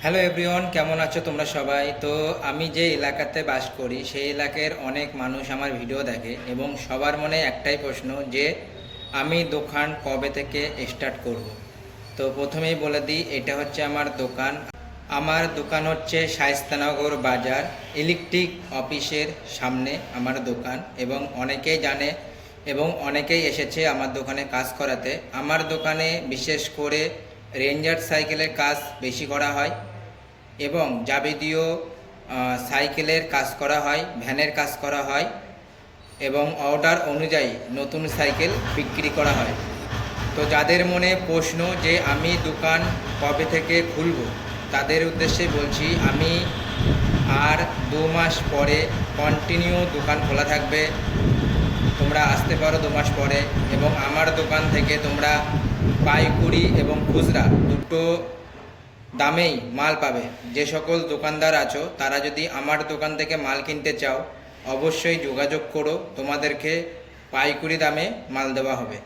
Hello everyone, কেমন আছো তোমরা সবাই? তো আমি যে এলাকাতে বাস করি সেই এলাকার অনেক মানুষ আমার ভিডিও দেখে এবং সবার মনে একটাই প্রশ্ন যে আমি দোকান কবে থেকে স্টার্ট করব। তো প্রথমেই বলে দিই, এটা হচ্ছে আমার দোকান। আমার দোকান হচ্ছে শায়েস্তানগর বাজার ইলেকট্রিক অফিসের সামনে আমার দোকান, এবং অনেকেই জানে এবং অনেকেই এসেছে আমার দোকানে কাজ করাতে। আমার দোকানে বিশেষ করে রেঞ্জার সাইকেলের কাজ বেশি করা হয় এবং যাবতীয় সাইকেলের কাজ করা হয়, ভ্যানের কাজ করা হয় এবং অর্ডার অনুযায়ী নতুন সাইকেল বিক্রি করা হয়। তো যাদের মনে প্রশ্ন যে আমি দোকান কবে থেকে খুলব, তাদের উদ্দেশ্যে বলছি আমি আর 2 মাস পরে কন্টিনিউ দোকান খোলা থাকবে। তোমরা আসতে পারো 2 মাস পরে, এবং আমার দোকান থেকে তোমরা পাইকুরি এবং খুচরা দুটো দামেই মাল পাবে। যে সকল দোকানদার আছো তারা যদি আমার দোকান থেকে মাল কিনতে চাও, অবশ্যই যোগাযোগ করো, তোমাদেরকে পাইকারি দামে মাল দেওয়া হবে।